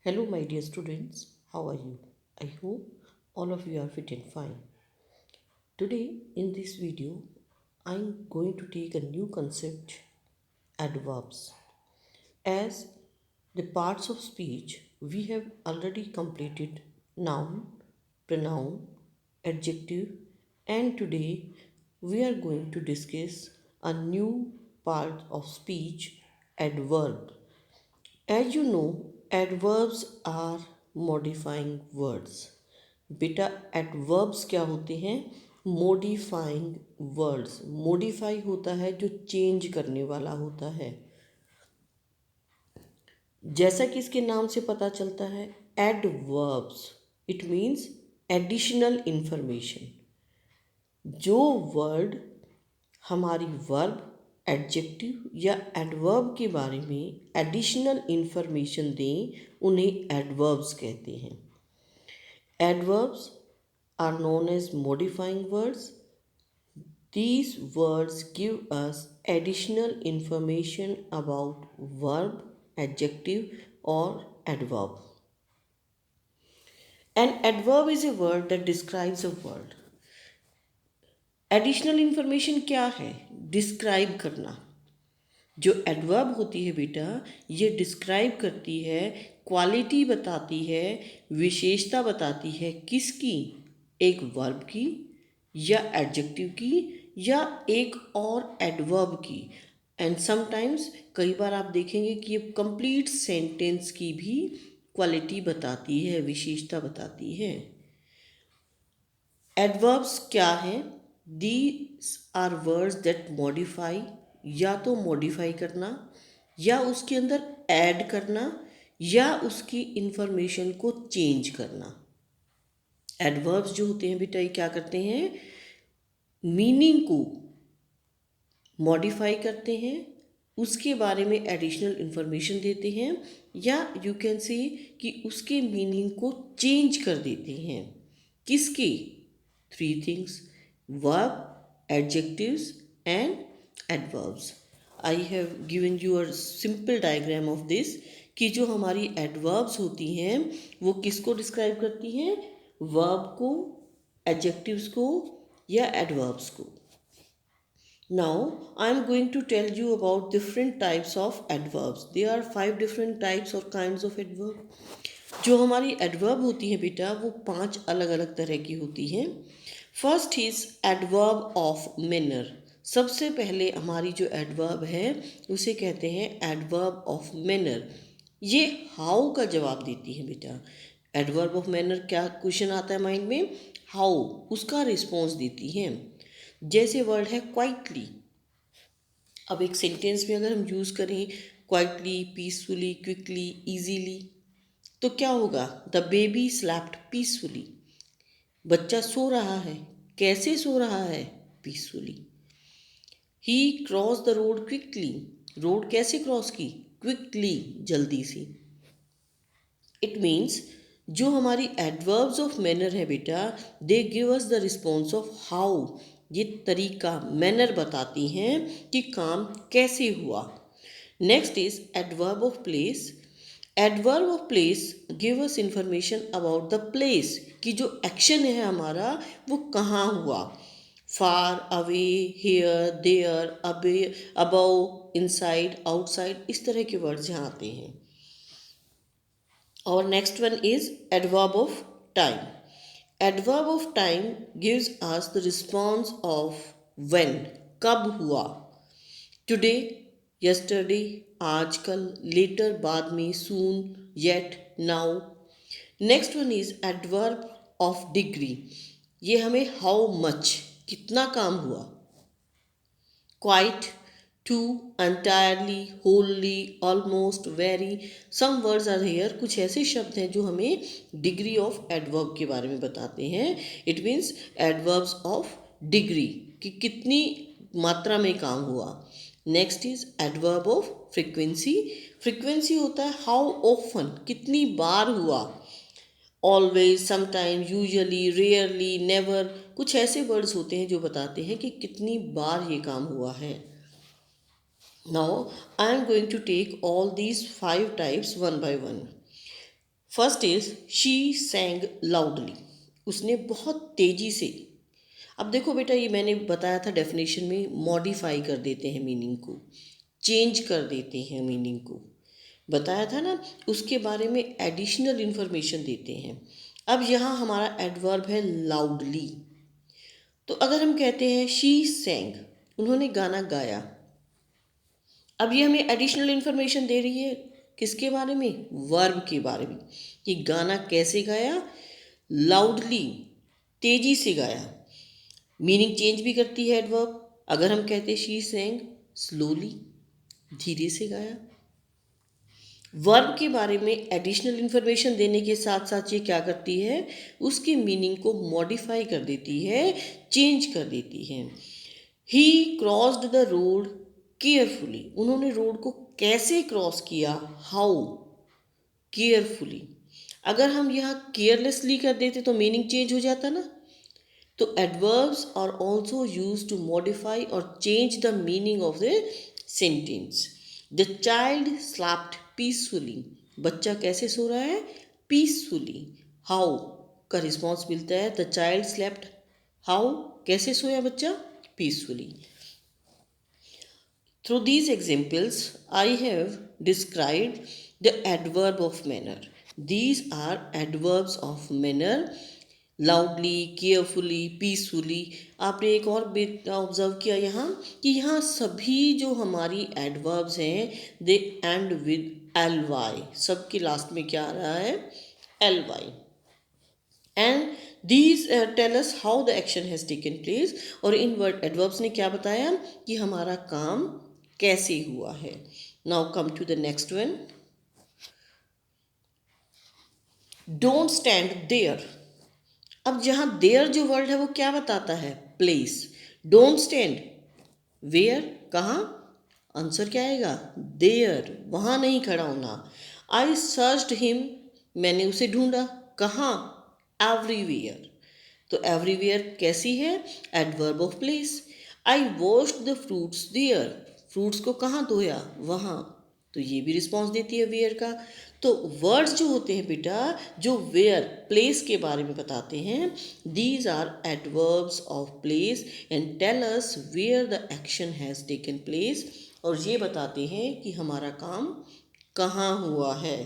Hello, my dear students. How are you? I hope all of you are fit and fine. Today, in this video, I'm going to take a new concept adverbs. As the parts of speech, we have already completed noun, pronoun, adjective, and today we are going to discuss a new part of speech adverb. As you know, adverbs are modifying words. बेटा adverbs क्या होते हैं? Modifying words. Modify होता है जो change करने वाला होता है. जैसा कि इसके नाम से पता चलता है, adverbs it means additional information. जो वर्ड हमारी वर्ब, एडजेक्टिव या एडवर्ब के बारे में एडिशनल इंफॉर्मेशन दें, उन्हें एडवर्ब्स कहते हैं. Adverbs are known as modifying words. These words give us additional information about verb, adjective or adverb. An adverb is a word that describes a word. Additional information क्या है? Describe करना. जो adverb होती है बेटा, ये डिस्क्राइब करती है, क्वालिटी बताती है, विशेषता बताती है. किसकी? एक वर्ब की या एडजेक्टिव की या एक और एडवर्ब की. एंड समटाइम्स कई बार आप देखेंगे कि ये कंप्लीट सेंटेंस की भी क्वालिटी बताती है, विशेषता बताती है. एडवर्ब्स क्या हैं? These are words that modify, या तो मॉडिफाई करना या उसके अंदर ऐड करना या उसकी इंफॉर्मेशन को चेंज करना. एडवर्ब्स जो होते हैं बेटा, ये क्या करते हैं? मीनिंग को मॉडिफाई करते हैं, उसके बारे में एडिशनल इंफॉर्मेशन देते हैं, या यू कैन से कि उसके मीनिंग को चेंज कर देते हैं. किसके? Three things: verb, adjectives and adverbs. I have given you a simple diagram of this कि जो हमारी adverbs होती हैं वो किसको डिस्क्राइब करती हैं? verb को, adjectives को या adverbs को. Now I am going to tell you about different types of adverbs. There are 5 different types or kinds of adverb. जो हमारी एडवर्ब होती है बेटा, वो 5 अलग अलग तरह की होती हैं. First is adverb of manner. सबसे पहले हमारी जो एडवर्ब है उसे कहते हैं एडवर्ब ऑफ मैनर. ये हाउ का जवाब देती है बेटा. एडवर्ब ऑफ मैनर क्या क्वेश्चन आता है माइंड में? हाउ, उसका रिस्पॉन्स देती है. जैसे वर्ड है क्वाइटली. अब एक सेंटेंस में अगर हम यूज़ करें क्वाइटली, पीसफुली, क्विकली, ईजीली, तो क्या होगा? The baby slapped peacefully. बच्चा सो रहा है. कैसे सो रहा है? Peacefully. He cross the road quickly. Road कैसे क्रॉस की? क्विकली, जल्दी से. इट मीन्स जो हमारी एडवर्ब्स ऑफ मैनर है बेटा, they give us the response of how. ये तरीका, मैनर बताती हैं कि काम कैसे हुआ. Next is adverb of place. Adverb of place give us information about the place कि जो एक्शन है हमारा वो कहाँ हुआ. फार, अवे, हेयर, देयर, अबे, अबव, इनसाइड, आउटसाइड, इस तरह के वर्ड्स यहाँ आते हैं. और next one is adverb of time. Adverb of time gives us the response of when, कब हुआ. टुडे, यस्टरडे, आजकल, लेटर, बाद में, soon, yet, now. Next one is adverb of degree. ये हमें हाउ मच, कितना काम हुआ. Quite, too, entirely, wholly, almost, very. Some words are here. कुछ ऐसे शब्द हैं जो हमें डिग्री ऑफ एडवर्ब के बारे में बताते हैं. It means adverbs of degree कि कितनी मात्रा में काम हुआ. Next is adverb of frequency. Frequency होता है हाउ ऑफन, कितनी बार हुआ. Always, sometime, usually, rarely, never. कुछ ऐसे वर्ड्स होते हैं जो बताते हैं कि कितनी बार ये काम हुआ है. Now I am going to take all these 5 types one by one. First is she sang loudly, उसने बहुत तेजी से। अब देखो बेटा, ये मैंने बताया था डेफिनेशन में, मॉडिफाई कर देते हैं मीनिंग को, चेंज कर देते हैं मीनिंग को, बताया था ना। उसके बारे में एडिशनल इंफॉर्मेशन देते हैं। अब यहाँ हमारा एडवर्ब है लाउडली। तो अगर हम कहते हैं शी सैंग, उन्होंने गाना गाया, अब ये हमें एडिशनल इंफॉर्मेशन दे रही है किसके बारे में? वर्ब के बारे में, कि गाना कैसे गाया, लाउडली, तेजी से गाया। मीनिंग चेंज भी करती है एडवर्ब। अगर हम कहते हैं शी सैंग स्लोली, धीरे से गाया। वर्ब के बारे में एडिशनल इंफॉर्मेशन देने के साथ साथ ये क्या करती है, उसके मीनिंग को मॉडिफाई कर देती है, चेंज कर देती है। ही क्रॉस्ड द रोड केयरफुली, उन्होंने रोड को कैसे क्रॉस किया, हाउ, केयरफुली। अगर हम यहाँ केयरलेसली कर देते तो मीनिंग चेंज हो जाता ना। तो adverbs are also use to modify और change the meaning of the sentence. The child slapped peacefully, बच्चा कैसे सो रहा है, पीसफुली। हाउ का रिस्पॉन्स मिलता है, द चाइल्ड स्लेप्ट हाउ, कैसे सोया बच्चा, peacefully. Through these examples, I have described the adverb of manner. These are adverbs of manner, loudly, carefully, peacefully. आपने एक और बात ऑब्जर्व किया यहाँ, कि यहाँ सभी जो हमारी एडवर्ब्स हैं, they end with L Y, सबके लास्ट में क्या आ रहा है, L Y. And these tell us how the action has taken place, और इन वर्ड एडवर्ब्स ने क्या बताया कि हमारा काम कैसे हुआ है। Now come to the next one, don't stand there. अब जहाँ देयर जो वर्ड है वो क्या बताता है, प्लेस। डोंट स्टैंड वेयर, कहाँ, आंसर क्या आएगा, देयर, वहाँ नहीं खड़ा होना। आई सर्च्ड हिम, मैंने उसे ढूंढा, कहाँ, एवरीवेयर। तो एवरीवेयर कैसी है, adverb of place. I washed the fruits there, fruits को कहाँ धोया, वहाँ, तो ये भी रिस्पॉन्स देती है वेयर का। तो वर्ड्स जो होते हैं बेटा, जो वेयर, प्लेस के बारे में बताते हैं, these are adverbs of place and tell us where the action has taken place, और ये बताते हैं कि हमारा काम कहाँ हुआ है।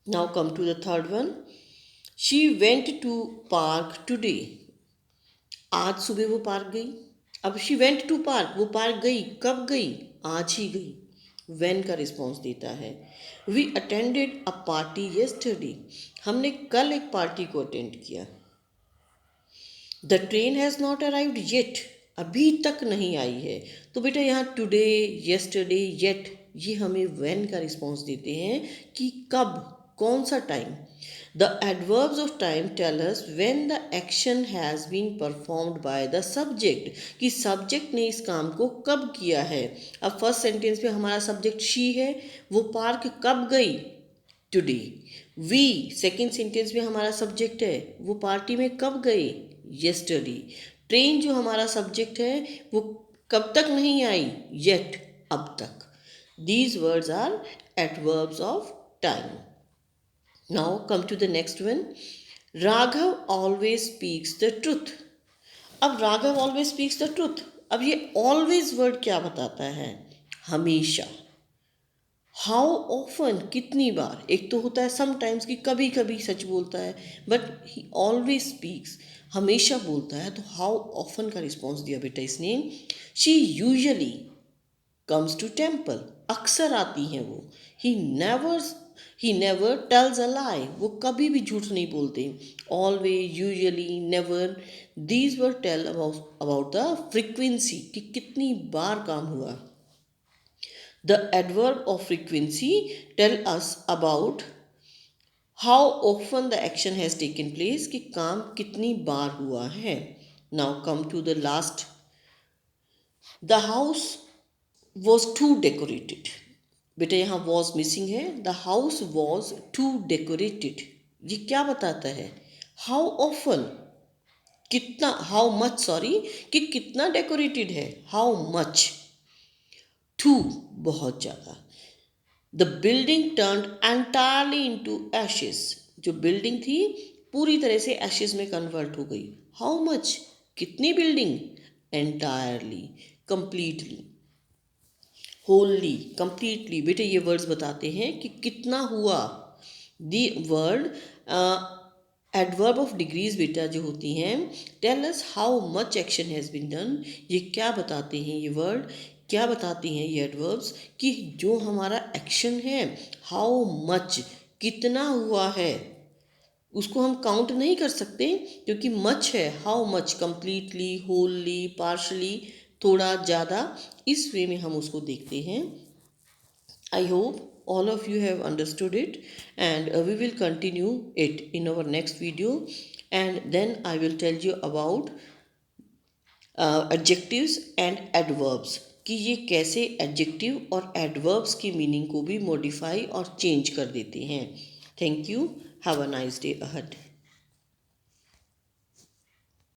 Now come to the third one, she went to park today, आज सुबह वो पार्क गई। अब शी वेंट टू पार्क, वो पार्क गई, कब गई, आज ही गई, वेन का रिस्पॉन्स देता है। We attended a party yesterday, हमने कल एक पार्टी को अटेंड किया। The train has not arrived yet, अभी तक नहीं आई है। तो बेटा यहाँ टुडे, येस्टरडे, येट, ये हमें व्हेन का रिस्पॉन्स देते हैं कि कब, कौन सा time. The adverbs of time tell us when the action has been performed by the subject, कि सब्जेक्ट ने इस काम को कब किया है। अब फर्स्ट सेंटेंस में हमारा सब्जेक्ट शी है, वो पार्क कब गई, टुडे। वी सेकेंड सेंटेंस में हमारा सब्जेक्ट है, वो पार्टी में कब गए, येस्टरडे। ट्रेन जो हमारा सब्जेक्ट है, वो कब तक नहीं आई, येट, अब तक। These words are adverbs of time. Now come to the next one, Raghav always speaks the truth. अब Raghav always speaks the truth, अब ये ऑलवेज वर्ड क्या बताता है, हमेशा। हाउ ऑफन, कितनी बार, एक तो होता है समटाइम्स कि कभी कभी सच बोलता है, बट ही ऑलवेज स्पीक्स, हमेशा बोलता है। तो हाउ ऑफन का रिस्पॉन्स दिया बेटा इसने, she usually comes to temple, अक्सर आती हैं वो। ही नेवर टेल्स अ लाई, वो कभी भी झूठ नहीं बोलते। Always, usually, never, these were tell about the frequency, कि कितनी बार काम हुआ। The adverb of frequency tell us about how often the action has taken place, कि काम कितनी बार हुआ है। Now come to the last, the house was too decorated। बेटा यहाँ was missing है, the house was too decorated, ये क्या बताता है, how often, कितना, how much, सॉरी, कि कितना डेकोरेटेड है, how much, टू, बहुत ज़्यादा। The building turned entirely into ashes, जो बिल्डिंग थी पूरी तरह से एशेस में कन्वर्ट हो गई। हाउ मच, कितनी building, entirely, completely, wholly, completely. बेटे ये वर्ड्स बताते हैं कि कितना हुआ। The word adverb of degrees बेटा जो होती हैं, tell us how much action has been done. ये क्या बताते हैं, ये वर्ड क्या बताती हैं, ये एडवर्ब्स, कि जो हमारा एक्शन है, हाउ मच, कितना हुआ है, उसको हम काउंट नहीं कर सकते क्योंकि मच है। हाउ मच, कंप्लीटली, होलली, पार्शली, थोड़ा ज़्यादा, इस वे में हम उसको देखते हैं। I hope all of you have understood it, and we will continue it in our next video, and then I will tell you about adjectives and adverbs, कि ये कैसे adjective और adverbs की meaning को भी modify और change कर देते हैं। Thank you. Have a nice day ahead.